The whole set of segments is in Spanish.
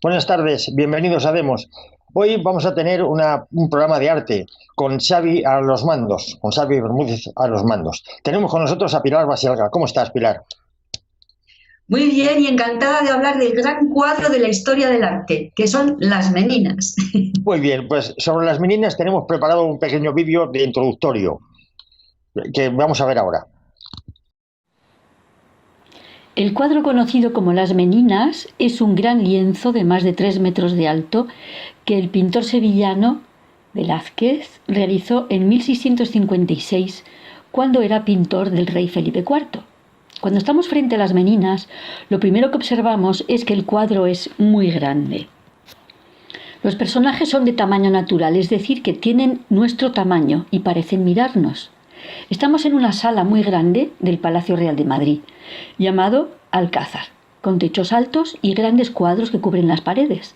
Buenas tardes, bienvenidos a Demos. Hoy vamos a tener un programa de arte con Xavi a los mandos, con Xavi Bermúdez a los mandos. Tenemos con nosotros a Pilar Basialga. ¿Cómo estás, Pilar? Muy bien y encantada de hablar del gran cuadro de la historia del arte, que son las Meninas. Muy bien, pues sobre las meninas tenemos preparado un pequeño vídeo de introductorio que vamos a ver ahora. El cuadro conocido como Las Meninas es un gran lienzo de más de 3 metros de alto que el pintor sevillano Velázquez realizó en 1656, cuando era pintor del rey Felipe IV. Cuando estamos frente a las Meninas, lo primero que observamos es que el cuadro es muy grande. Los personajes son de tamaño natural, es decir, que tienen nuestro tamaño y parecen mirarnos. Estamos en una sala muy grande del Palacio Real de Madrid, llamado Alcázar, con techos altos y grandes cuadros que cubren las paredes.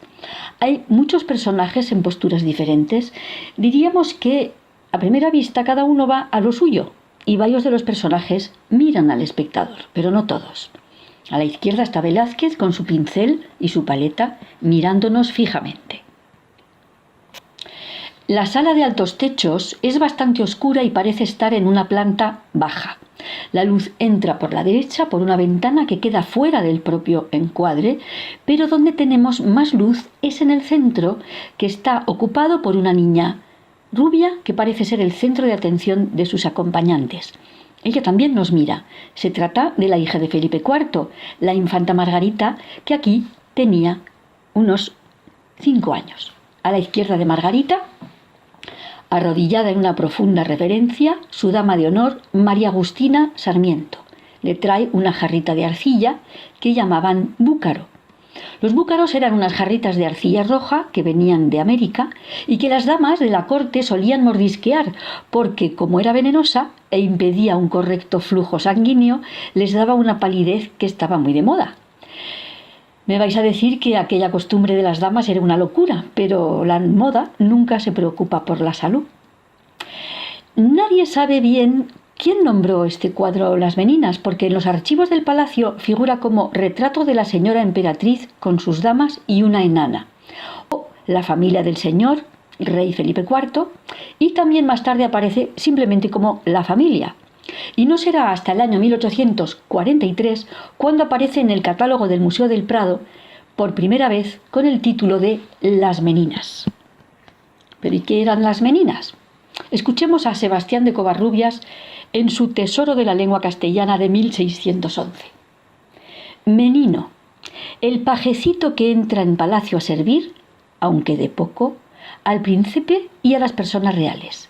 Hay muchos personajes en posturas diferentes. Diríamos que a primera vista cada uno va a lo suyo y varios de los personajes miran al espectador, pero no todos. A la izquierda está Velázquez con su pincel y su paleta mirándonos fijamente. La sala de altos techos es bastante oscura y parece estar en una planta baja. La luz entra por la derecha por una ventana que queda fuera del propio encuadre, pero donde tenemos más luz es en el centro, que está ocupado por una niña rubia que parece ser el centro de atención de sus acompañantes. Ella también nos mira. Se trata de la hija de Felipe IV, la infanta Margarita, que aquí tenía unos 5 años. A la izquierda de Margarita, arrodillada en una profunda reverencia, su dama de honor, María Agustina Sarmiento. Le trae una jarrita de arcilla que llamaban búcaro. Los búcaros eran unas jarritas de arcilla roja que venían de América y que las damas de la corte solían mordisquear porque, como era venenosa e impedía un correcto flujo sanguíneo, les daba una palidez que estaba muy de moda. Me vais a decir que aquella costumbre de las damas era una locura, pero la moda nunca se preocupa por la salud. Nadie sabe bien quién nombró este cuadro Las Meninas, porque en los archivos del palacio figura como retrato de la señora emperatriz con sus damas y una enana, o la familia del señor, rey Felipe IV, y también más tarde aparece simplemente como la familia. Y no será hasta el año 1843 cuando aparece en el catálogo del Museo del Prado por primera vez con el título de Las Meninas. ¿Pero y qué eran las Meninas? Escuchemos a Sebastián de Covarrubias en su Tesoro de la lengua castellana de 1611. Menino, el pajecito que entra en palacio a servir, aunque de poco, al príncipe y a las personas reales.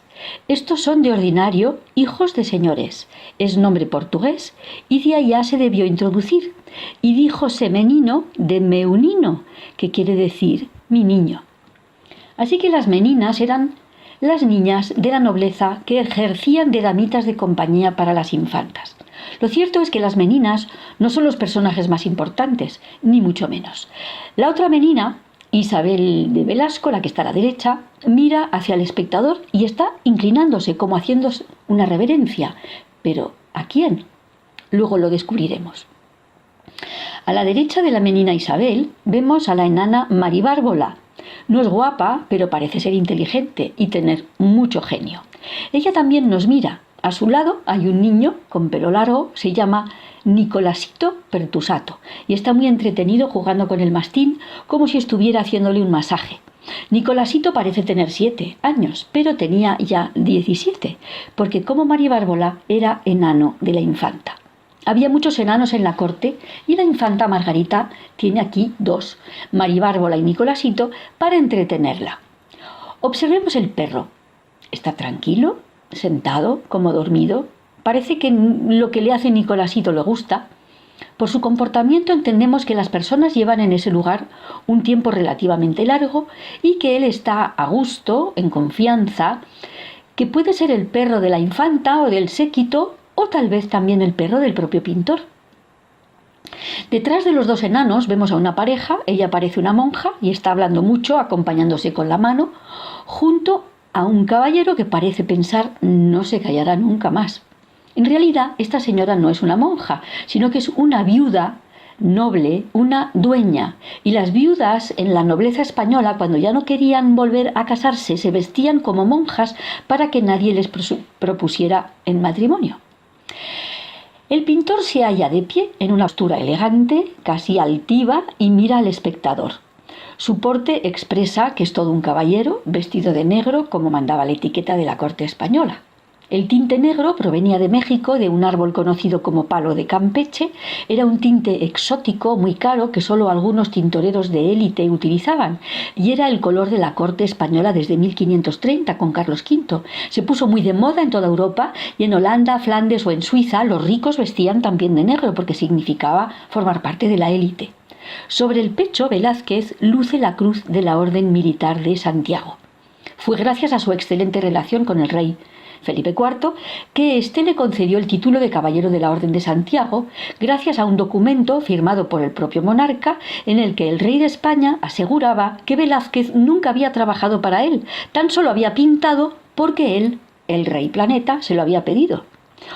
Estos son de ordinario hijos de señores, es nombre portugués y de allá se debió introducir, y díjose menino de meunino, que quiere decir mi niño. Así que las meninas eran las niñas de la nobleza que ejercían de damitas de compañía para las infantas. Lo cierto es que las meninas no son los personajes más importantes, ni mucho menos. La otra menina, Isabel de Velasco, la que está a la derecha, mira hacia el espectador y está inclinándose, como haciendo una reverencia. ¿Pero a quién? Luego lo descubriremos. A la derecha de la menina Isabel vemos a la enana Maribárbola. No es guapa, pero parece ser inteligente y tener mucho genio. Ella también nos mira. A su lado hay un niño con pelo largo, se llama Nicolasito Pertusato, y está muy entretenido jugando con el mastín como si estuviera haciéndole un masaje. Nicolasito parece tener 7 años, pero tenía ya 17, porque como Maribárbola era enano de la infanta. Había muchos enanos en la corte y la infanta Margarita tiene aquí 2, Maribárbola y Nicolasito, para entretenerla. Observemos el perro. Está tranquilo, sentado, como dormido. Parece que lo que le hace Nicolasito le gusta. Por su comportamiento entendemos que las personas llevan en ese lugar un tiempo relativamente largo y que él está a gusto, en confianza, que puede ser el perro de la infanta o del séquito, o tal vez también el perro del propio pintor. Detrás de los 2 enanos vemos a una pareja, ella parece una monja y está hablando mucho, acompañándose con la mano, junto a un caballero que parece pensar no se callará nunca más. En realidad, esta señora no es una monja, sino que es una viuda noble, una dueña, y las viudas en la nobleza española, cuando ya no querían volver a casarse, se vestían como monjas para que nadie les propusiera en matrimonio. El pintor se halla de pie en una postura elegante, casi altiva, y mira al espectador. Su porte expresa que es todo un caballero, vestido de negro como mandaba la etiqueta de la corte española. El tinte negro provenía de México, de un árbol conocido como palo de Campeche. Era un tinte exótico muy caro que solo algunos tintoreros de élite utilizaban, y era el color de la corte española desde 1530 con Carlos V. Se puso muy de moda en toda Europa, y en Holanda, Flandes o en Suiza los ricos vestían también de negro porque significaba formar parte de la élite. Sobre el pecho, Velázquez luce la cruz de la Orden Militar de Santiago. Fue gracias a su excelente relación con el rey Felipe IV, que éste le concedió el título de Caballero de la Orden de Santiago, gracias a un documento firmado por el propio monarca, en el que el rey de España aseguraba que Velázquez nunca había trabajado para él, tan solo había pintado porque él, el rey planeta, se lo había pedido.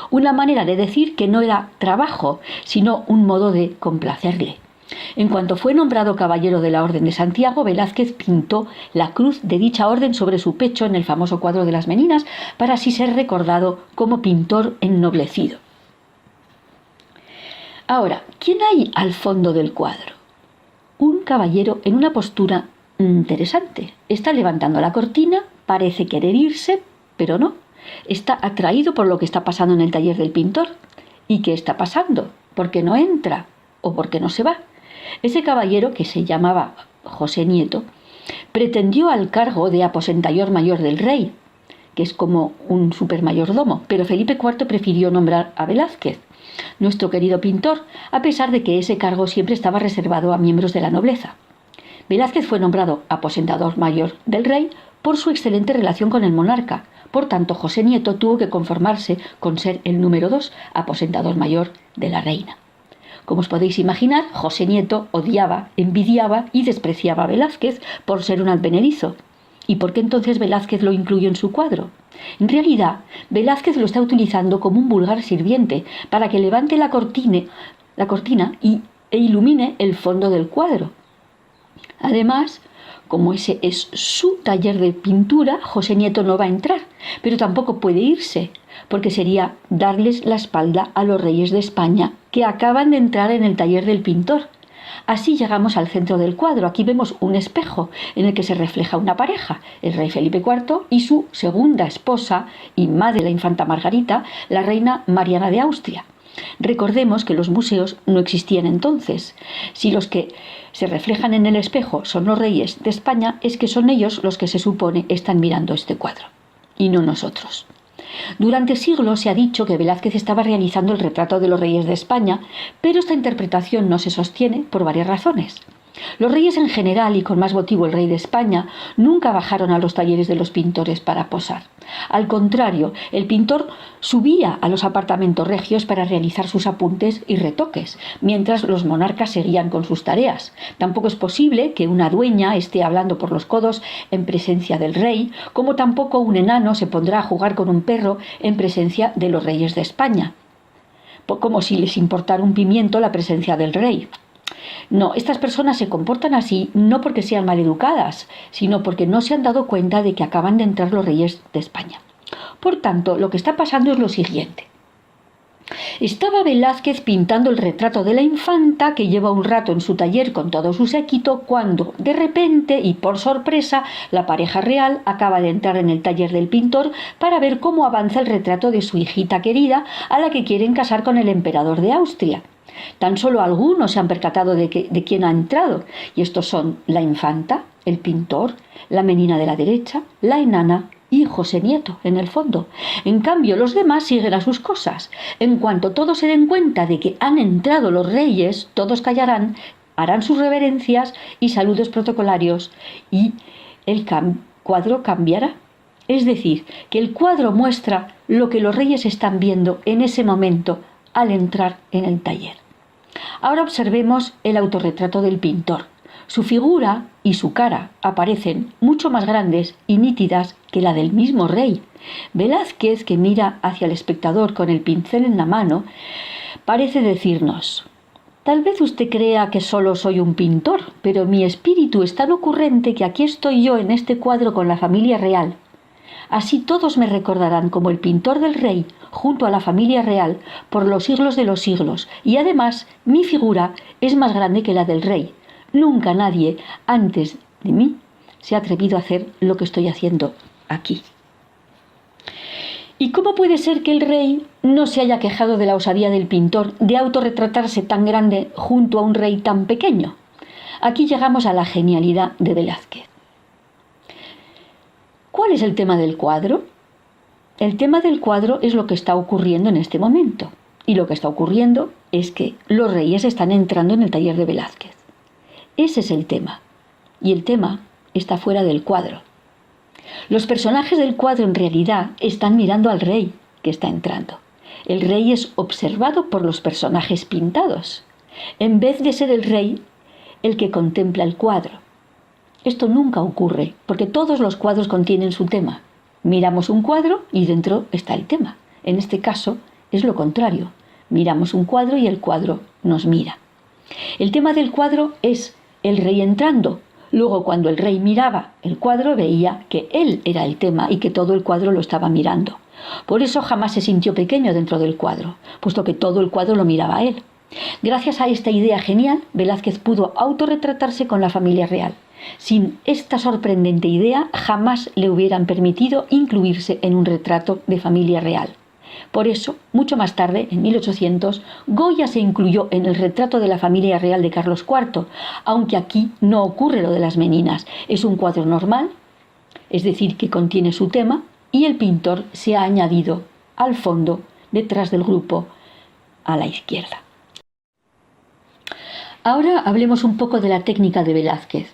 Una manera de decir que no era trabajo, sino un modo de complacerle. En cuanto fue nombrado Caballero de la Orden de Santiago, Velázquez pintó la cruz de dicha orden sobre su pecho en el famoso cuadro de las Meninas, para así ser recordado como pintor ennoblecido. Ahora, ¿quién hay al fondo del cuadro? Un caballero en una postura interesante. Está levantando la cortina, parece querer irse, pero no. Está atraído por lo que está pasando en el taller del pintor. ¿Y qué está pasando? ¿Por qué no entra? ¿O por qué no se va? Ese caballero, que se llamaba José Nieto, pretendió al cargo de aposentador mayor del rey, que es como un supermayordomo, pero Felipe IV prefirió nombrar a Velázquez, nuestro querido pintor, a pesar de que ese cargo siempre estaba reservado a miembros de la nobleza. Velázquez fue nombrado aposentador mayor del rey por su excelente relación con el monarca. Por tanto, José Nieto tuvo que conformarse con ser el número 2, aposentador mayor de la reina. Como os podéis imaginar, José Nieto odiaba, envidiaba y despreciaba a Velázquez por ser un advenedizo. ¿Y por qué entonces Velázquez lo incluyó en su cuadro? En realidad, Velázquez lo está utilizando como un vulgar sirviente para que levante la cortina e ilumine el fondo del cuadro. Además, como ese es su taller de pintura, José Nieto no va a entrar, pero tampoco puede irse, porque sería darles la espalda a los reyes de España que acaban de entrar en el taller del pintor. Así llegamos al centro del cuadro. Aquí vemos un espejo en el que se refleja una pareja, el rey Felipe IV y su segunda esposa y madre de la infanta Margarita, la reina Mariana de Austria. Recordemos que los museos no existían entonces. Si los que se reflejan en el espejo son los reyes de España, es que son ellos los que se supone están mirando este cuadro, y no nosotros. Durante siglos se ha dicho que Velázquez estaba realizando el retrato de los reyes de España, pero esta interpretación no se sostiene por varias razones. Los reyes en general, y con más motivo el rey de España, nunca bajaron a los talleres de los pintores para posar. Al contrario, el pintor subía a los apartamentos regios para realizar sus apuntes y retoques, mientras los monarcas seguían con sus tareas. Tampoco es posible que una dueña esté hablando por los codos en presencia del rey, como tampoco un enano se pondrá a jugar con un perro en presencia de los reyes de España, como si les importara un pimiento la presencia del rey. No, estas personas se comportan así no porque sean maleducadas, sino porque no se han dado cuenta de que acaban de entrar los reyes de España. Por tanto, lo que está pasando es lo siguiente. Estaba Velázquez pintando el retrato de la infanta, que lleva un rato en su taller con todo su séquito, cuando, de repente y por sorpresa, la pareja real acaba de entrar en el taller del pintor para ver cómo avanza el retrato de su hijita querida, a la que quieren casar con el emperador de Austria. Tan solo algunos se han percatado de quién ha entrado, y estos son la infanta, el pintor, la menina de la derecha, la enana y José Nieto, en el fondo. En cambio, los demás siguen a sus cosas. En cuanto todos se den cuenta de que han entrado los reyes, todos callarán, harán sus reverencias y saludos protocolarios, y el cuadro cambiará. Es decir, que el cuadro muestra lo que los reyes están viendo en ese momento al entrar en el taller. Ahora observemos el autorretrato del pintor. Su figura y su cara aparecen mucho más grandes y nítidas que la del mismo rey. Velázquez, que mira hacia el espectador con el pincel en la mano, parece decirnos: Tal vez usted crea que solo soy un pintor, pero mi espíritu es tan ocurrente que aquí estoy yo en este cuadro con la familia real. Así todos me recordarán como el pintor del rey junto a la familia real por los siglos de los siglos, y además mi figura es más grande que la del rey. Nunca nadie antes de mí se ha atrevido a hacer lo que estoy haciendo aquí. ¿Y cómo puede ser que el rey no se haya quejado de la osadía del pintor de autorretratarse tan grande junto a un rey tan pequeño? Aquí llegamos a la genialidad de Velázquez. ¿Cuál es el tema del cuadro? El tema del cuadro es lo que está ocurriendo en este momento. Y lo que está ocurriendo es que los reyes están entrando en el taller de Velázquez. Ese es el tema. Y el tema está fuera del cuadro. Los personajes del cuadro en realidad están mirando al rey que está entrando. El rey es observado por los personajes pintados, en vez de ser el rey el que contempla el cuadro. Esto nunca ocurre, porque todos los cuadros contienen su tema. Miramos un cuadro y dentro está el tema. En este caso es lo contrario. Miramos un cuadro y el cuadro nos mira. El tema del cuadro es el rey entrando. Luego, cuando el rey miraba el cuadro, veía que él era el tema y que todo el cuadro lo estaba mirando. Por eso jamás se sintió pequeño dentro del cuadro, puesto que todo el cuadro lo miraba a él. Gracias a esta idea genial, Velázquez pudo autorretratarse con la familia real. Sin esta sorprendente idea, jamás le hubieran permitido incluirse en un retrato de familia real. Por eso, mucho más tarde, en 1800, Goya se incluyó en el retrato de la familia real de Carlos IV, aunque aquí no ocurre lo de las meninas. Es un cuadro normal, es decir, que contiene su tema, y el pintor se ha añadido al fondo, detrás del grupo, a la izquierda. Ahora hablemos un poco de la técnica de Velázquez.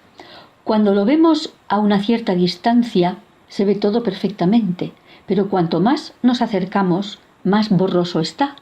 Cuando lo vemos a una cierta distancia, se ve todo perfectamente, pero cuanto más nos acercamos, más borroso está.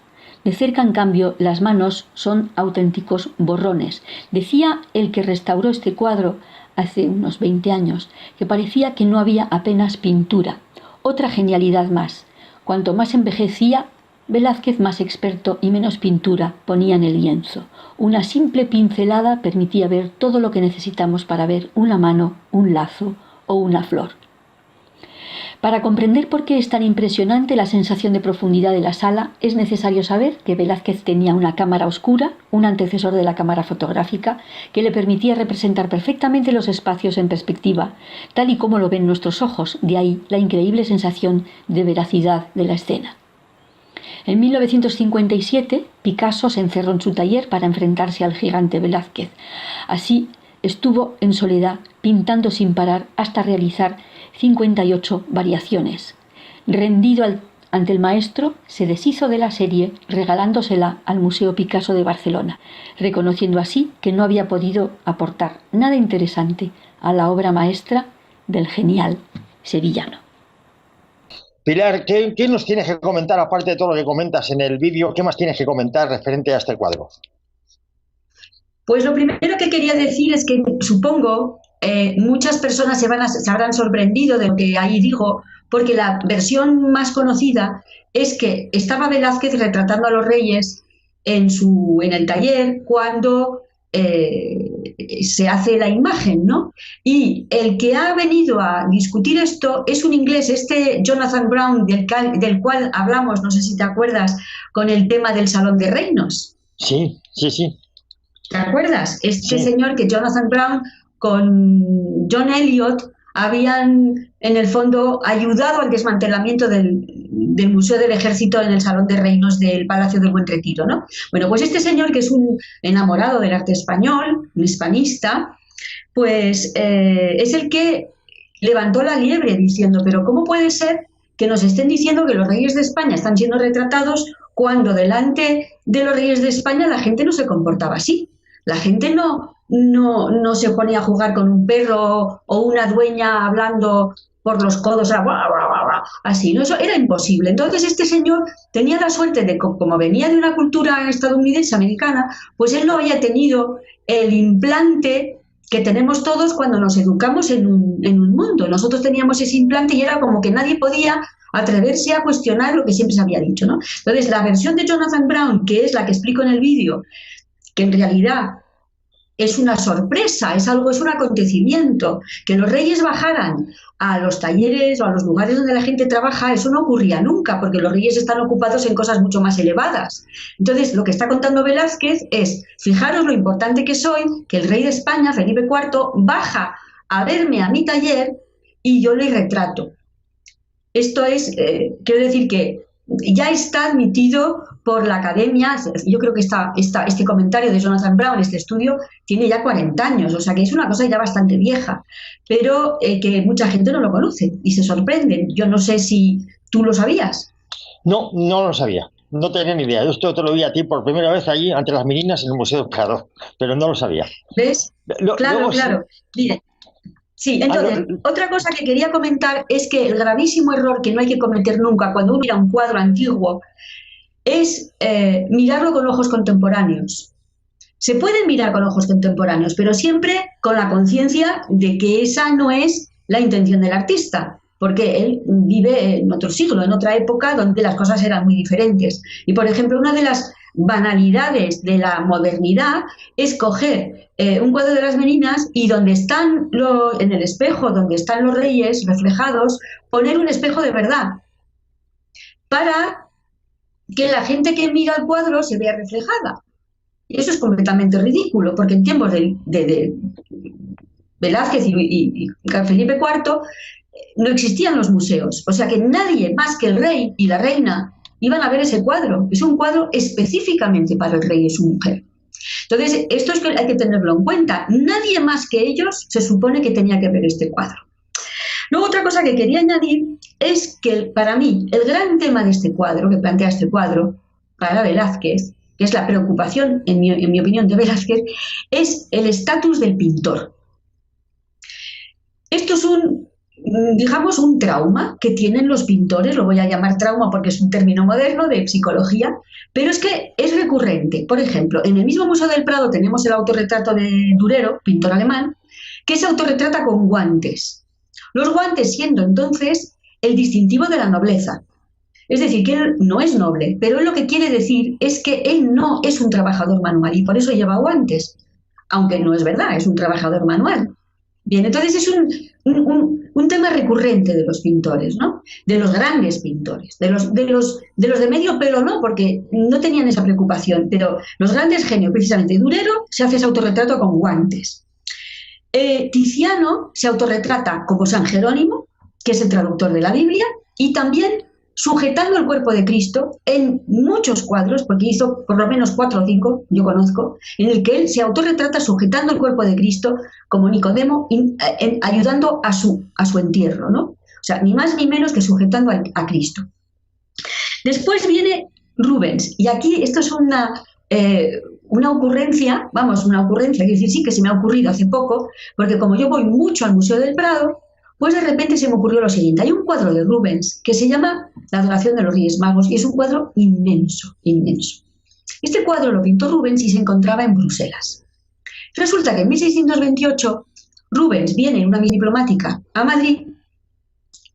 De cerca, en cambio, las manos son auténticos borrones. Decía el que restauró este cuadro hace unos 20 años, que parecía que no había apenas pintura. Otra genialidad más. Cuanto más envejecía, Velázquez, más experto y menos pintura, ponía en el lienzo. Una simple pincelada permitía ver todo lo que necesitamos para ver una mano, un lazo o una flor. Para comprender por qué es tan impresionante la sensación de profundidad de la sala, es necesario saber que Velázquez tenía una cámara oscura, un antecesor de la cámara fotográfica, que le permitía representar perfectamente los espacios en perspectiva, tal y como lo ven nuestros ojos, de ahí la increíble sensación de veracidad de la escena. En 1957, Picasso se encerró en su taller para enfrentarse al gigante Velázquez. Así estuvo en soledad, pintando sin parar hasta realizar 58 variaciones. Rendido ante el maestro, se deshizo de la serie, regalándosela al Museo Picasso de Barcelona, reconociendo así que no había podido aportar nada interesante a la obra maestra del genial sevillano. Pilar, ¿qué nos tienes que comentar, aparte de todo lo que comentas en el vídeo? ¿Qué más tienes que comentar referente a este cuadro? Pues lo primero que quería decir es que supongo muchas personas se habrán sorprendido de lo que ahí digo, porque la versión más conocida es que estaba Velázquez retratando a los reyes en el taller cuando se hace la imagen, ¿no? Y el que ha venido a discutir esto es un inglés, Jonathan Brown, del cual hablamos, no sé si te acuerdas, con el tema del Salón de Reinos. Sí. ¿Te acuerdas? Este Sí. señor que Jonathan Brown con John Eliot habían, en el fondo, ayudado al desmantelamiento del Museo del Ejército en el Salón de Reinos del Palacio del Buen Retiro, ¿no? Bueno, pues este señor, que es un enamorado del arte español, un hispanista, pues es el que levantó la liebre diciendo, pero ¿cómo puede ser que nos estén diciendo que los reyes de España están siendo retratados cuando delante de los reyes de España la gente no se comportaba así? La gente no se ponía a jugar con un perro o una dueña hablando por los codos, así, ¿no? Eso era imposible. Entonces este señor tenía la suerte de, como venía de una cultura estadounidense, americana, pues él no había tenido el implante que tenemos todos cuando nos educamos en un mundo. Nosotros teníamos ese implante y era como que nadie podía atreverse a cuestionar lo que siempre se había dicho, ¿no? Entonces la versión de Jonathan Brown, que es la que explico en el vídeo, que en realidad es una sorpresa, es un acontecimiento. Que los reyes bajaran a los talleres o a los lugares donde la gente trabaja, eso no ocurría nunca, porque los reyes están ocupados en cosas mucho más elevadas. Entonces, lo que está contando Velázquez es, fijaros lo importante que soy, que el rey de España, Felipe IV, baja a verme a mi taller y yo le retrato. Esto es, quiero decir que ya está admitido por la academia. Yo creo que este comentario de Jonathan Brown, este estudio, tiene ya 40 años, o sea que es una cosa ya bastante vieja, pero que mucha gente no lo conoce y se sorprenden. Yo no sé si tú lo sabías. No, no lo sabía, no tenía ni idea. Yo esto te lo vi a ti por primera vez allí ante las Meninas en el Museo del Prado, pero no lo sabía. ¿Ves? Claro. Mire. Sí, entonces, otra cosa que quería comentar es que el gravísimo error que no hay que cometer nunca cuando uno mira un cuadro antiguo es mirarlo con ojos contemporáneos. Se puede mirar con ojos contemporáneos, pero siempre con la conciencia de que esa no es la intención del artista, porque él vive en otro siglo, en otra época donde las cosas eran muy diferentes. Y, por ejemplo, una de las banalidades de la modernidad es coger un cuadro de las Meninas y donde están en el espejo, donde están los reyes reflejados, poner un espejo de verdad para que la gente que mira el cuadro se vea reflejada. Y eso es completamente ridículo, porque en tiempos de Velázquez y Felipe IV no existían los museos, o sea que nadie más que el rey y la reina iban a ver ese cuadro. Es un cuadro específicamente para el rey y su mujer. Entonces, esto es que hay que tenerlo en cuenta. Nadie más que ellos se supone que tenía que ver este cuadro. Luego, otra cosa que quería añadir es que para mí el gran tema de este cuadro, que plantea este cuadro para Velázquez, que es la preocupación, en mi opinión, de Velázquez, es el estatus del pintor. Esto es digamos, un trauma que tienen los pintores. Lo voy a llamar trauma porque es un término moderno de psicología, pero es que es recurrente. Por ejemplo, en el mismo Museo del Prado tenemos el autorretrato de Durero, pintor alemán, que se autorretrata con guantes. Los guantes siendo entonces el distintivo de la nobleza. Es decir, que él no es noble, pero él lo que quiere decir es que él no es un trabajador manual y por eso lleva guantes, aunque no es verdad, es un trabajador manual. Bien, entonces es un tema recurrente de los pintores, ¿no? De los grandes pintores, de los de medio pelo no, porque no tenían esa preocupación, pero los grandes genios, precisamente Durero, se hace ese autorretrato con guantes. Tiziano se autorretrata como San Jerónimo, que es el traductor de la Biblia, y también sujetando el cuerpo de Cristo en muchos cuadros, porque hizo por lo menos 4 o 5, yo conozco, en el que él se autorretrata sujetando el cuerpo de Cristo como Nicodemo, ayudando a su entierro, ¿no? O sea, ni más ni menos que sujetando a Cristo. Después viene Rubens, y aquí esto es una ocurrencia, quiero decir, sí que se me ha ocurrido hace poco, porque como yo voy mucho al Museo del Prado, pues de repente se me ocurrió lo siguiente. Hay un cuadro de Rubens que se llama La adoración de los Reyes Magos y es un cuadro inmenso, inmenso. Este cuadro lo pintó Rubens y se encontraba en Bruselas. Resulta que en 1628 Rubens viene en una misión diplomática a Madrid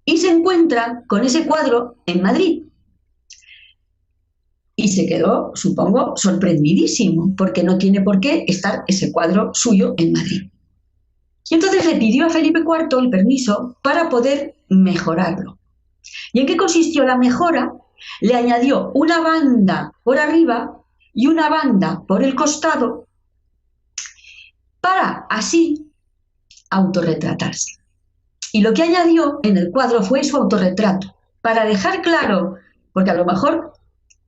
y se encuentra con ese cuadro en Madrid. Y se quedó, supongo, sorprendidísimo, porque no tiene por qué estar ese cuadro suyo en Madrid. Y entonces le pidió a Felipe IV el permiso para poder mejorarlo. ¿Y en qué consistió la mejora? Le añadió una banda por arriba y una banda por el costado para así autorretratarse. Y lo que añadió en el cuadro fue su autorretrato, para dejar claro, porque a lo mejor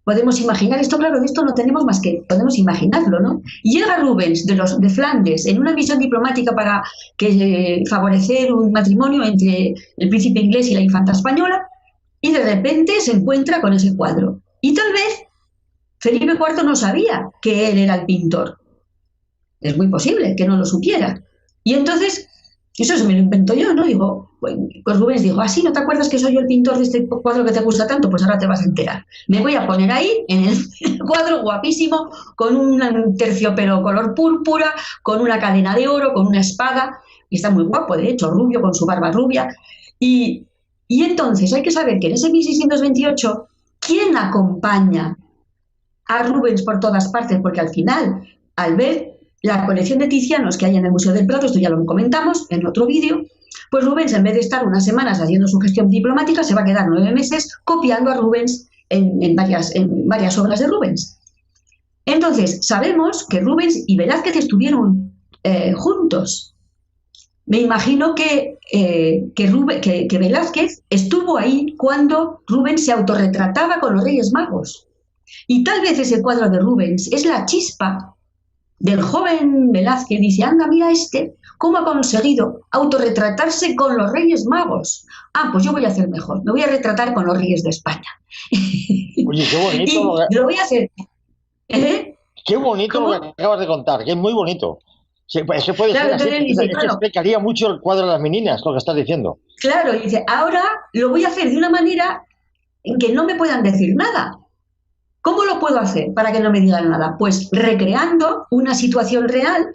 podemos imaginar esto, claro, de esto no tenemos más que, podemos imaginarlo, ¿no? Llega Rubens de Flandes en una misión diplomática para favorecer un matrimonio entre el príncipe inglés y la infanta española y de repente se encuentra con ese cuadro. Y tal vez Felipe IV no sabía que él era el pintor. Es muy posible que no lo supiera. Y entonces, eso se me lo invento yo, ¿no? Digo, pues Rubens dijo, ¿ah, sí? ¿No te acuerdas que soy yo el pintor de este cuadro que te gusta tanto? Pues ahora te vas a enterar. Me voy a poner ahí, en el cuadro guapísimo, con un terciopelo color púrpura, con una cadena de oro, con una espada, y está muy guapo, de hecho, rubio, con su barba rubia. Y entonces hay que saber que en ese 1628, ¿quién acompaña a Rubens por todas partes? Porque al final al ver la colección de Tizianos que hay en el Museo del Prado, esto ya lo comentamos en otro vídeo, pues Rubens, en vez de estar unas semanas haciendo su gestión diplomática, se va a quedar 9 meses copiando a Rubens en varias obras de Rubens. Entonces, sabemos que Rubens y Velázquez estuvieron juntos. Me imagino que Velázquez estuvo ahí cuando Rubens se autorretrataba con los Reyes Magos. Y tal vez ese cuadro de Rubens es la chispa del joven Velázquez. Dice, anda, mira cómo ha conseguido autorretratarse con los Reyes Magos. Ah, pues yo voy a hacer mejor, me voy a retratar con los Reyes de España. Oye, qué bonito. Y lo voy a hacer. Qué bonito lo que acabas de contar, que es muy bonito. Es que puede claro, ser así, dice, claro, explicaría mucho el cuadro de las meninas, lo que estás diciendo. Claro, dice, ahora lo voy a hacer de una manera en que no me puedan decir nada. ¿Cómo lo puedo hacer para que no me digan nada? Pues recreando una situación real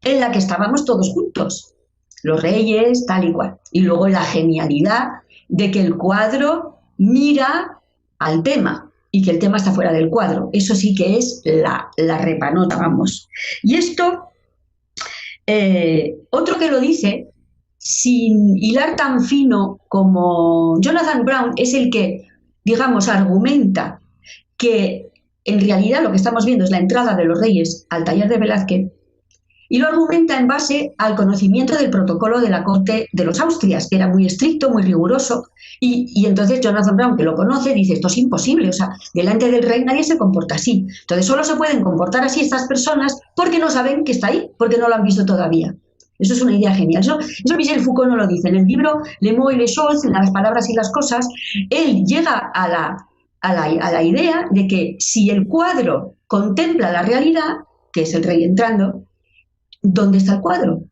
en la que estábamos todos juntos, los reyes, tal y cual. Y luego la genialidad de que el cuadro mira al tema y que el tema está fuera del cuadro. Eso sí que es la repanota, vamos. Y esto, otro que lo dice, sin hilar tan fino como Jonathan Brown, es el que, digamos, argumenta que en realidad lo que estamos viendo es la entrada de los reyes al taller de Velázquez, y lo argumenta en base al conocimiento del protocolo de la corte de los Austrias, que era muy estricto, muy riguroso, y entonces Jonathan Brown, que lo conoce, dice, esto es imposible, o sea, delante del rey nadie se comporta así. Entonces solo se pueden comportar así estas personas porque no saben que está ahí, porque no lo han visto todavía. Eso es una idea genial. Eso Michel Foucault no lo dice. En el libro Les mots et les choses, en las palabras y las cosas, él llega a la idea de que si el cuadro contempla la realidad, que es el rey entrando, ¿dónde está el cuadro?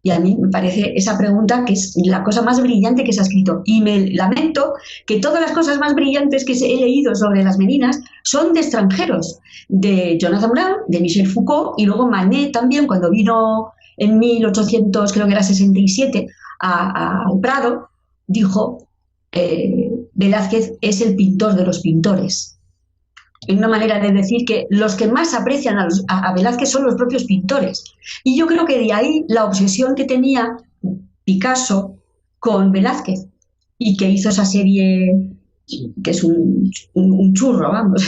Y a mí me parece esa pregunta que es la cosa más brillante que se ha escrito. Y me lamento que todas las cosas más brillantes que he leído sobre las meninas son de extranjeros, de Jonathan Brown, de Michel Foucault, y luego Manet también, cuando vino en 1800, creo que era 67, al Prado, dijo, Velázquez es el pintor de los pintores. Es una manera de decir que los que más aprecian a Velázquez son los propios pintores. Y yo creo que de ahí la obsesión que tenía Picasso con Velázquez, y que hizo esa serie que es un churro, vamos.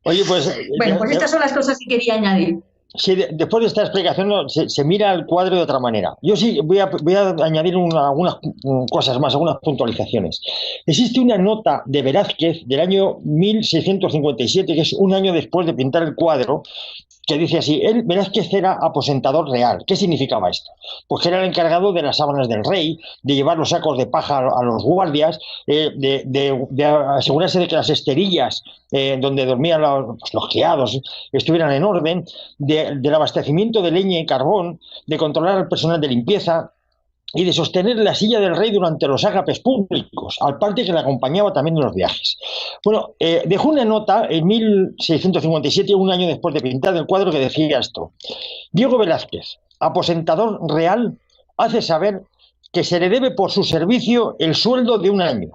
Oye, pues... Bueno, pues estas son las cosas que quería añadir. Sí, después de esta explicación se mira el cuadro de otra manera. Yo sí voy a añadir algunas cosas más, algunas puntualizaciones. Existe una nota de Velázquez del año 1657, que es un año después de pintar el cuadro, que dice así: Velázquez era aposentador real. ¿Qué significaba esto? Pues que era el encargado de las sábanas del rey, de llevar los sacos de paja a los guardias, de asegurarse de que las esterillas donde dormían los criados estuvieran en orden, del abastecimiento de leña y carbón, de controlar al personal de limpieza y de sostener la silla del rey durante los ágapes públicos, al parte que le acompañaba también en los viajes. Bueno, dejó una nota en 1657, un año después de pintar el cuadro, que decía esto: Diego Velázquez, aposentador real, hace saber que se le debe por su servicio el sueldo de un año,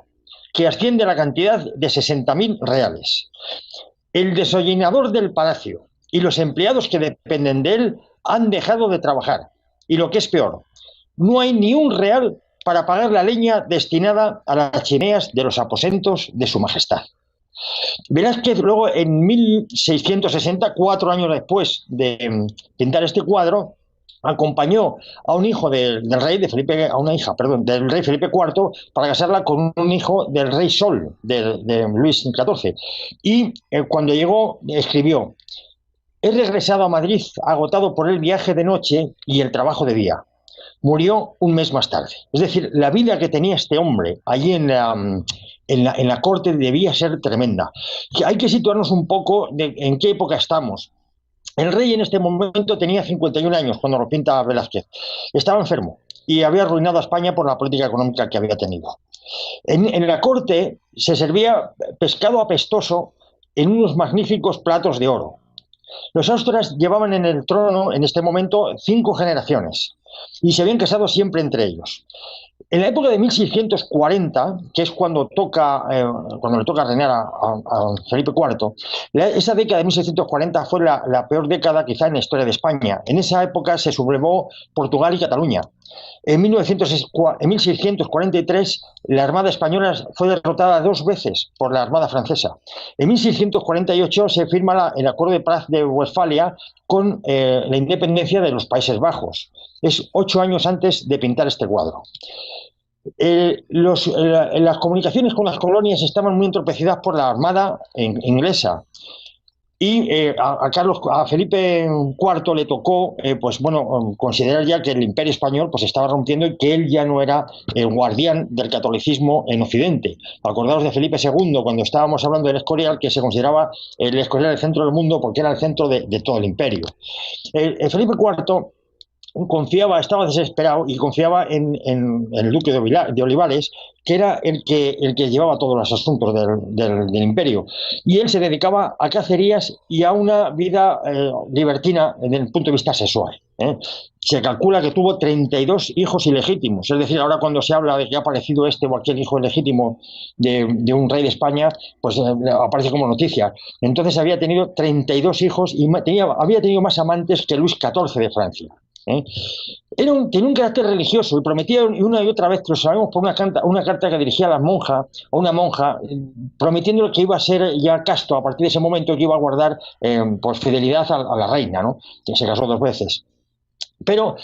que asciende a la cantidad de 60.000 reales. El desollinador del palacio y los empleados que dependen de él han dejado de trabajar. Y lo que es peor, no hay ni un real para pagar la leña destinada a las chimeneas de los aposentos de su majestad. Velázquez luego, en 1660, 4 años después de pintar este cuadro, acompañó a un hijo del rey, a una hija, perdón, del rey Felipe IV, para casarla con un hijo del rey Sol, de Luis XIV. Y cuando llegó, escribió: he regresado a Madrid agotado por el viaje de noche y el trabajo de día. Murió un mes más tarde. Es decir, la vida que tenía este hombre allí en la corte debía ser tremenda. Hay que situarnos un poco en qué época estamos. El rey en este momento tenía 51 años cuando lo pinta Velázquez. Estaba enfermo y había arruinado a España por la política económica que había tenido. En la corte se servía pescado apestoso en unos magníficos platos de oro. Los Austrias llevaban en el trono en este momento 5 generaciones y se habían casado siempre entre ellos. En la época de 1640, que es cuando cuando le toca reinar a Felipe IV, esa década de 1640 fue la peor década quizá en la historia de España. En esa época se sublevó Portugal y Cataluña. En 1643 la Armada española fue derrotada 2 veces por la Armada francesa. En 1648 se firma el Acuerdo de Paz de Westfalia con la independencia de los Países Bajos. Es 8 años antes de pintar este cuadro. Las comunicaciones con las colonias estaban muy entorpecidas por la Armada inglesa. Y a Felipe IV le tocó, considerar ya que el Imperio español pues estaba rompiendo y que él ya no era el guardián del catolicismo en Occidente. Acordaos de Felipe II cuando estábamos hablando del Escorial, que se consideraba el Escorial el centro del mundo porque era el centro de todo el imperio. Felipe IV estaba desesperado y confiaba en el duque de Olivares, que era el que llevaba todos los asuntos del imperio. Y él se dedicaba a cacerías y a una vida libertina desde el punto de vista sexual. Se calcula que tuvo 32 hijos ilegítimos. Es decir, ahora cuando se habla de que ha aparecido este o aquel hijo ilegítimo de un rey de España, pues aparece como noticia. Entonces había tenido 32 hijos y había tenido más amantes que Luis XIV de Francia. Tenía un carácter religioso y prometía una y otra vez, lo sabemos por una carta que dirigía a una monja, prometiéndole que iba a ser ya casto a partir de ese momento, que iba a guardar por fidelidad a la reina, ¿no? Que se casó 2 veces. Pero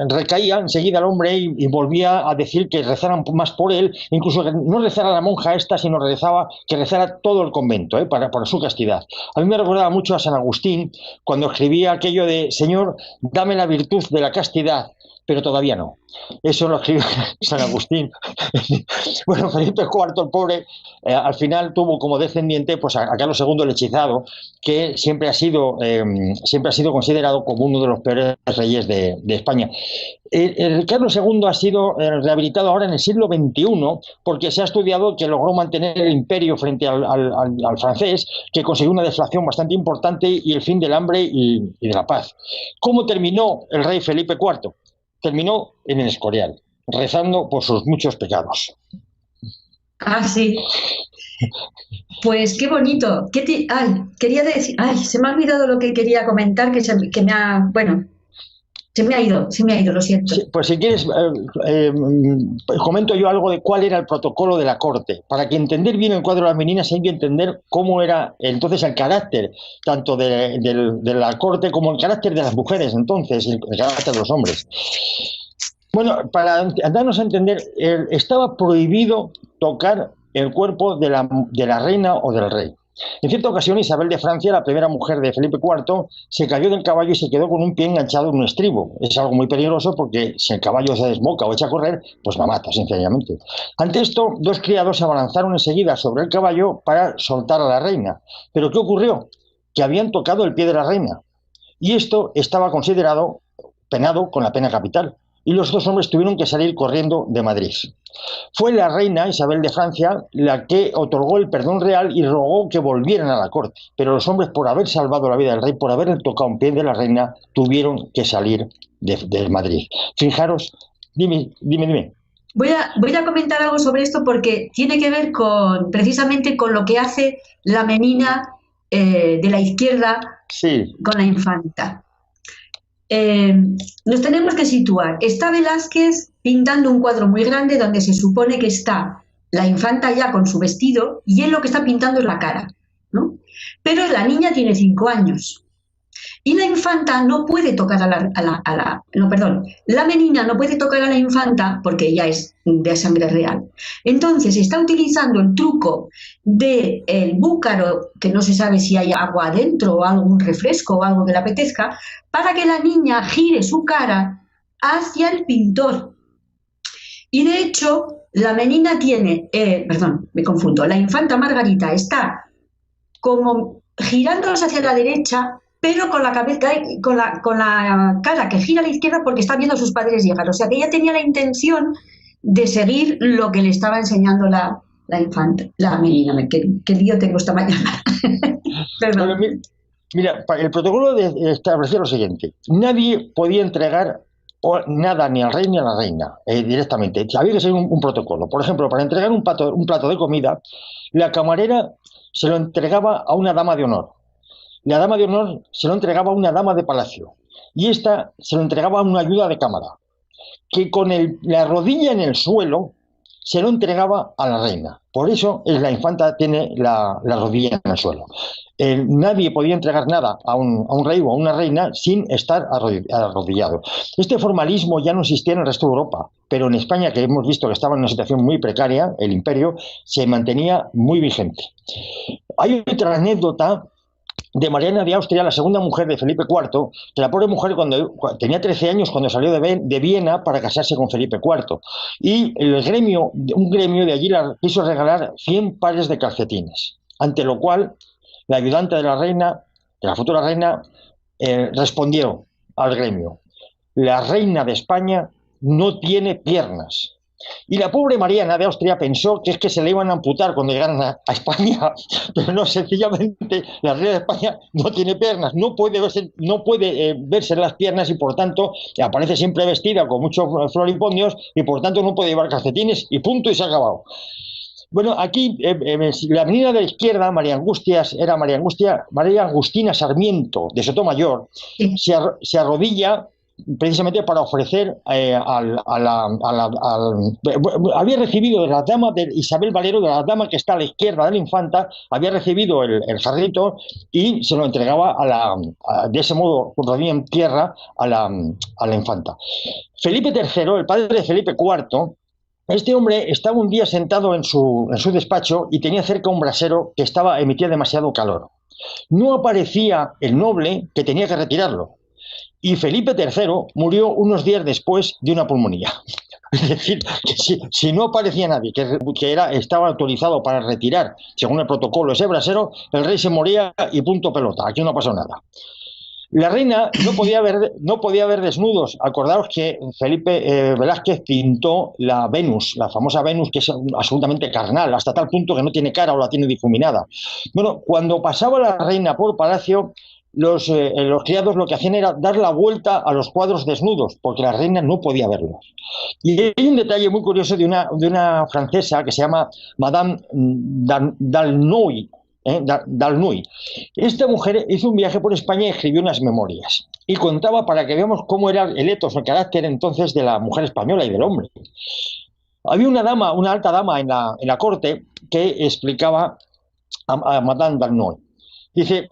recaía enseguida el hombre y volvía a decir que rezaran más por él, incluso que no rezara la monja esta, sino que rezara todo el convento, por su castidad. A mí me recordaba mucho a San Agustín cuando escribía aquello de: Señor, dame la virtud de la castidad, pero todavía no. Eso lo escribió San Agustín. Bueno, Felipe IV, el pobre, al final tuvo como descendiente pues a Carlos II el hechizado, que siempre ha sido considerado como uno de los peores reyes de España. El Carlos II ha sido rehabilitado ahora en el siglo XXI porque se ha estudiado que logró mantener el imperio frente al francés, que consiguió una deflación bastante importante y el fin del hambre y de la paz. ¿Cómo terminó el rey Felipe IV? Terminó en el Escorial, rezando por sus muchos pecados. Ah, sí. Pues qué bonito. Quería decir, se me ha olvidado lo que quería comentar, se me ha ido, lo siento. Sí, pues si quieres, comento yo algo de cuál era el protocolo de la corte. Para que entender bien el cuadro de las meninas hay que entender cómo era entonces el carácter, tanto de la corte como el carácter de las mujeres, entonces, el carácter de los hombres. Bueno, para darnos a entender, estaba prohibido tocar el cuerpo de la reina o del rey. En cierta ocasión, Isabel de Francia, la primera mujer de Felipe IV, se cayó del caballo y se quedó con un pie enganchado en un estribo. Es algo muy peligroso porque si el caballo se desboca o echa a correr, pues la mata, sencillamente. Ante esto, 2 criados se abalanzaron enseguida sobre el caballo para soltar a la reina. ¿Pero qué ocurrió? Que habían tocado el pie de la reina. Y esto estaba considerado penado con la pena capital. Y los 2 hombres tuvieron que salir corriendo de Madrid. Fue la reina Isabel de Francia la que otorgó el perdón real y rogó que volvieran a la corte. Pero los hombres, por haber salvado la vida del rey, por haber tocado un pie de la reina, tuvieron que salir de Madrid. Fijaros, dime. Voy a comentar algo sobre esto porque tiene que ver precisamente con lo que hace la menina de la izquierda, sí, con la infanta. Nos tenemos que situar. Está Velázquez pintando un cuadro muy grande donde se supone que está la infanta ya con su vestido y él lo que está pintando es la cara, ¿no? Pero la niña tiene 5 años y la infanta no puede tocar la menina no puede tocar a la infanta porque ella es de sangre real. Entonces está utilizando el truco del búcaro, que no se sabe si hay agua adentro o algún refresco o algo que le apetezca, para que la niña gire su cara hacia el pintor. Y de hecho, la menina tiene, la infanta Margarita está como girándonos hacia la derecha, pero con la cabeza, con la cara que gira a la izquierda porque está viendo a sus padres llegar. O sea que ella tenía la intención de seguir lo que le estaba enseñando la infanta, la menina. ¿Qué lío tengo esta mañana? Perdón. Bueno, mira, el protocolo establecía lo siguiente: nadie podía entregar nada ni al rey ni a la reina directamente. Había que seguir un protocolo. Por ejemplo, para entregar un plato de comida, la camarera se lo entregaba a una dama de honor. La dama de honor se lo entregaba a una dama de palacio. Y esta se lo entregaba a una ayuda de cámara, que con la rodilla en el suelo se lo entregaba a la reina. Por eso la infanta tiene la rodilla en el suelo. Nadie podía entregar nada a un rey o a una reina sin estar arrodillado. Este formalismo ya no existía en el resto de Europa, pero en España, que hemos visto que estaba en una situación muy precaria, el imperio se mantenía muy vigente. Hay otra anécdota de Mariana de Austria, la segunda mujer de Felipe IV, que la pobre mujer cuando tenía 13 años cuando salió de Viena para casarse con Felipe IV. Y un gremio de allí le quiso regalar 100 pares de calcetines, ante lo cual la ayudante de la reina, de la futura reina, respondió al gremio: la reina de España no tiene piernas. Y la pobre Mariana de Austria pensó que es que se le iban a amputar cuando llegaran a España, pero no, sencillamente la reina de España no tiene piernas, no puede verse las piernas y por tanto aparece siempre vestida con muchos floripondios y por tanto no puede llevar calcetines y punto, y se ha acabado. Bueno, aquí la avenida de la izquierda, María Agustina Sarmiento de Sotomayor, sí, se arrodilla precisamente para ofrecer había recibido de la dama de Isabel Valero, de la dama que está a la izquierda de la infanta, había recibido el jarrito y se lo entregaba de ese modo, con rodilla en tierra, a la infanta. Felipe III, el padre de Felipe IV, este hombre estaba un día sentado en su despacho y tenía cerca un brasero que emitía demasiado calor. No aparecía el noble que tenía que retirarlo. Y Felipe III murió unos días después de una pulmonía. Es decir, que si no aparecía nadie que estaba autorizado para retirar, según el protocolo, ese brasero, el rey se moría y punto pelota. Aquí no pasó nada. La reina no podía ver desnudos. Acordaos que Felipe Velázquez pintó la Venus, la famosa Venus, que es absolutamente carnal, hasta tal punto que no tiene cara o la tiene difuminada. Bueno, cuando pasaba la reina por palacio, los criados lo que hacían era dar la vuelta a los cuadros desnudos, porque la reina no podía verlos. Y hay un detalle muy curioso de una francesa que se llama Madame d'Aulnoy. Esta mujer hizo un viaje por España y escribió unas memorias. Y contaba, para que veamos cómo era el etos, el carácter entonces de la mujer española y del hombre. Había una alta dama en la corte que explicaba a Madame d'Aulnoy. Dice: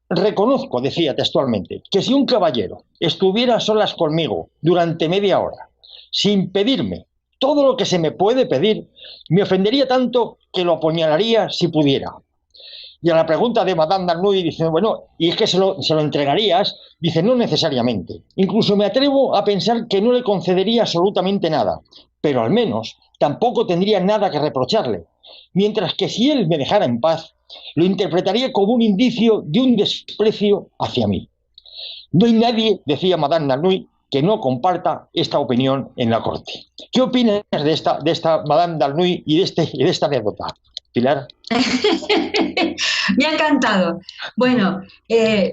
reconozco, decía textualmente, que si un caballero estuviera a solas conmigo durante media hora, sin pedirme todo lo que se me puede pedir, me ofendería tanto que lo apuñalaría si pudiera. Y a la pregunta de Madame d'Aulnoy, dice: bueno, ¿y es que se lo entregarías? Dice: no necesariamente. Incluso me atrevo a pensar que no le concedería absolutamente nada, pero al menos tampoco tendría nada que reprocharle. Mientras que si él me dejara en paz, lo interpretaría como un indicio de un desprecio hacia mí. No hay nadie, decía Madame d'Aulnoy, que no comparta esta opinión en la corte. ¿Qué opinas de esta Madame d'Aulnoy y de esta anécdota, Pilar? Me ha encantado. Bueno,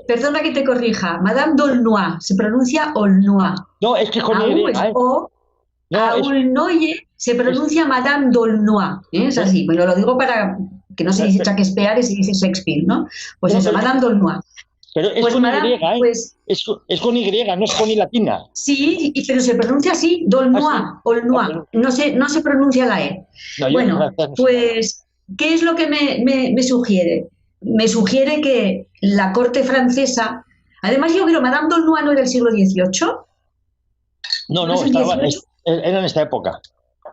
perdona que te corrija. Madame d'Aulnoy, se pronuncia Aulnoy. No, es que con Aulnoy se pronuncia Madame d'Aulnoy. Es así, pero lo digo para que no se dice Shakespeare, se dice Shakespeare, ¿no? Pues eso, Madame d'Aulnoy. Pero es pues con Y, ¿eh? Pues, es con Y, no es con I latina. Sí, pero se pronuncia así, d'Aulnoy, Aulnoy. No se pronuncia la E. No, bueno, pues, ¿qué es lo que me sugiere? Me sugiere que la corte francesa, además yo creo, Madame d'Aulnoy no era del siglo XVIII. No, era en esta época.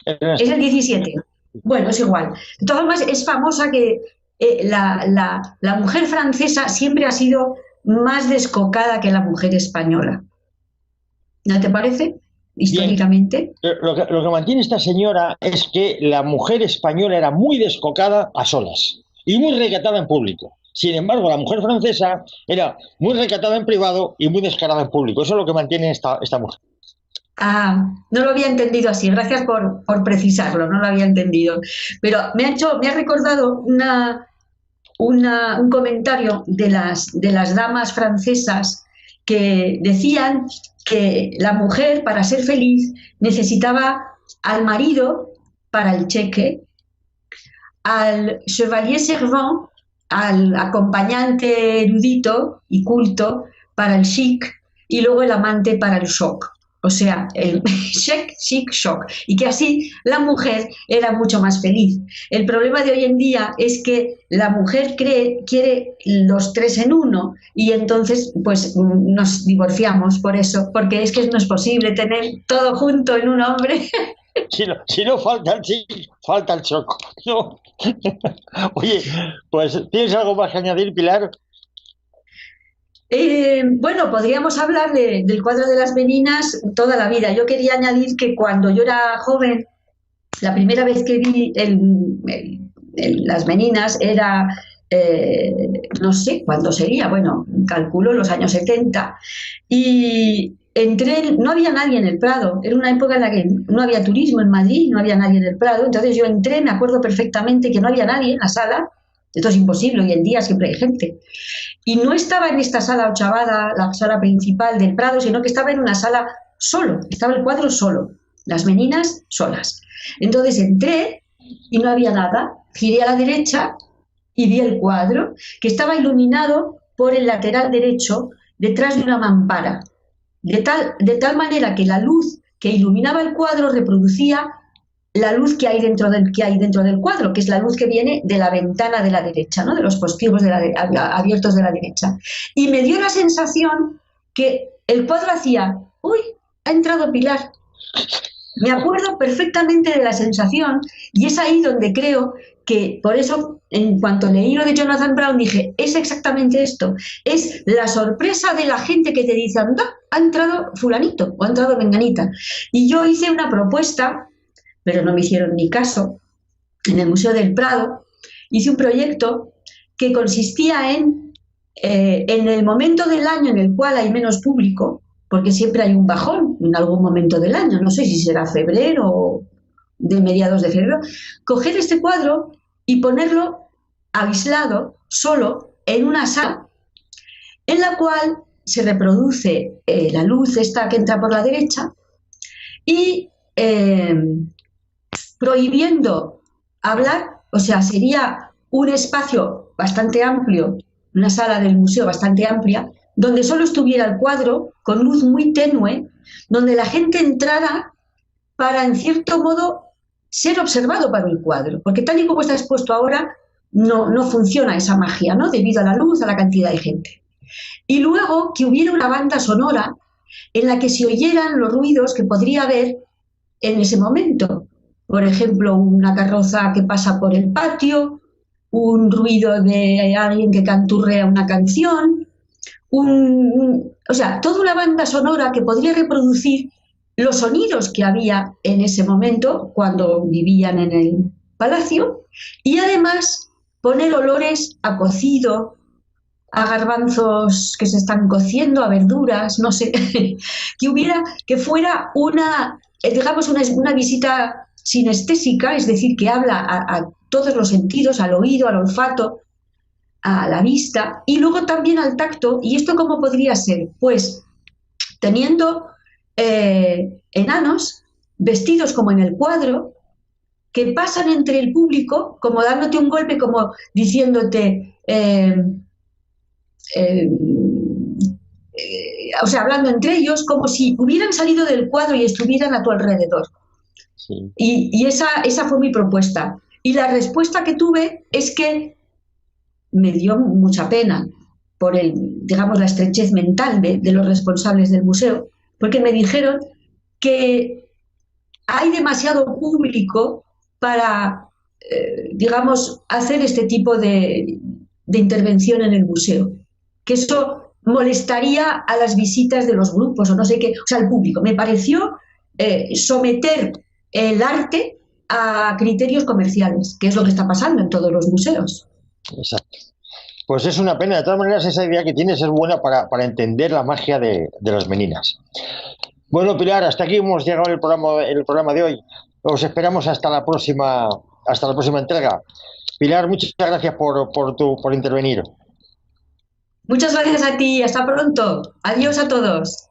Es el XVII. Bueno, es igual. De todas formas, es famosa que la mujer francesa siempre ha sido más descocada que la mujer española. ¿No te parece? Históricamente. Lo que mantiene esta señora es que la mujer española era muy descocada a solas y muy recatada en público. Sin embargo, la mujer francesa era muy recatada en privado y muy descarada en público. Eso es lo que mantiene esta mujer. Ah, no lo había entendido así. Gracias por precisarlo, no lo había entendido. Pero me ha recordado un comentario de las damas francesas que decían que la mujer, para ser feliz, necesitaba al marido para el cheque, al chevalier servant, al acompañante erudito y culto para el chic, y luego el amante para el shock. O sea, el chic, shock. Y que así la mujer era mucho más feliz. El problema de hoy en día es que la mujer quiere los tres en uno, y entonces pues nos divorciamos por eso, porque es que no es posible tener todo junto en un hombre. Si no falta el chic, falta el shock. No. Oye, pues ¿tienes algo más que añadir, Pilar? Bueno, podríamos hablar del cuadro de las Meninas toda la vida. Yo quería añadir que cuando yo era joven, la primera vez que vi las Meninas era, no sé cuándo sería, bueno, calculo los años 70, y entré, no había nadie en el Prado, era una época en la que no había turismo en Madrid, no había nadie en el Prado, entonces yo entré, me acuerdo perfectamente que no había nadie en la sala. Esto es imposible, hoy en día siempre hay gente. Y no estaba en esta sala ochavada, la sala principal del Prado, sino que estaba en una sala solo, estaba el cuadro solo, las Meninas solas. Entonces entré y no había nada, giré a la derecha y vi el cuadro, que estaba iluminado por el lateral derecho detrás de una mampara, de tal manera que la luz que iluminaba el cuadro reproducía la luz que hay dentro del cuadro, que es la luz que viene de la ventana de la derecha, ¿no? De los postigos abiertos de la derecha. Y me dio la sensación que el cuadro hacía, ¡uy! Ha entrado Pilar. Me acuerdo perfectamente de la sensación, y es ahí donde creo que, por eso, en cuanto leí lo de Jonathan Brown, dije, es exactamente esto, es la sorpresa de la gente que te dice, anda, ha entrado fulanito o ha entrado menganita. Y yo hice una propuesta, pero no me hicieron ni caso. En el Museo del Prado hice un proyecto que consistía en el momento del año en el cual hay menos público, porque siempre hay un bajón en algún momento del año, no sé si será febrero o de mediados de febrero, coger este cuadro y ponerlo aislado, solo, en una sala, en la cual se reproduce la luz esta que entra por la derecha, y prohibiendo hablar, o sea, sería un espacio bastante amplio, una sala del museo bastante amplia, donde solo estuviera el cuadro con luz muy tenue, donde la gente entrara para, en cierto modo, ser observado para el cuadro, porque tal y como está expuesto ahora, no funciona esa magia, ¿no? Debido a la luz, a la cantidad de gente. Y luego que hubiera una banda sonora en la que se oyeran los ruidos que podría haber en ese momento. Por ejemplo, una carroza que pasa por el patio, un ruido de alguien que canturrea una canción, o sea, toda una banda sonora que podría reproducir los sonidos que había en ese momento cuando vivían en el palacio, y además poner olores a cocido, a garbanzos que se están cociendo, a verduras, no sé, que fuera una, digamos, una visita sinestésica, es decir, que habla a todos los sentidos, al oído, al olfato, a la vista, y luego también al tacto. ¿Y esto cómo podría ser? Pues teniendo enanos vestidos como en el cuadro, que pasan entre el público, como dándote un golpe, como diciéndote, o sea, hablando entre ellos, como si hubieran salido del cuadro y estuvieran a tu alrededor. Sí. Y esa fue mi propuesta. Y la respuesta que tuve es que me dio mucha pena por digamos, la estrechez mental de los responsables del museo, porque me dijeron que hay demasiado público para, digamos, hacer este tipo de intervención en el museo, que eso molestaría a las visitas de los grupos o no sé qué, o sea, al público. Me pareció someter el arte a criterios comerciales, que es lo que está pasando en todos los museos. Exacto. Pues es una pena. De todas maneras, esa idea que tienes es buena para entender la magia de las Meninas. Bueno, Pilar, hasta aquí hemos llegado el programa de hoy. Os esperamos hasta la próxima entrega. Pilar, muchas gracias por intervenir. Muchas gracias a ti. Hasta pronto. Adiós a todos.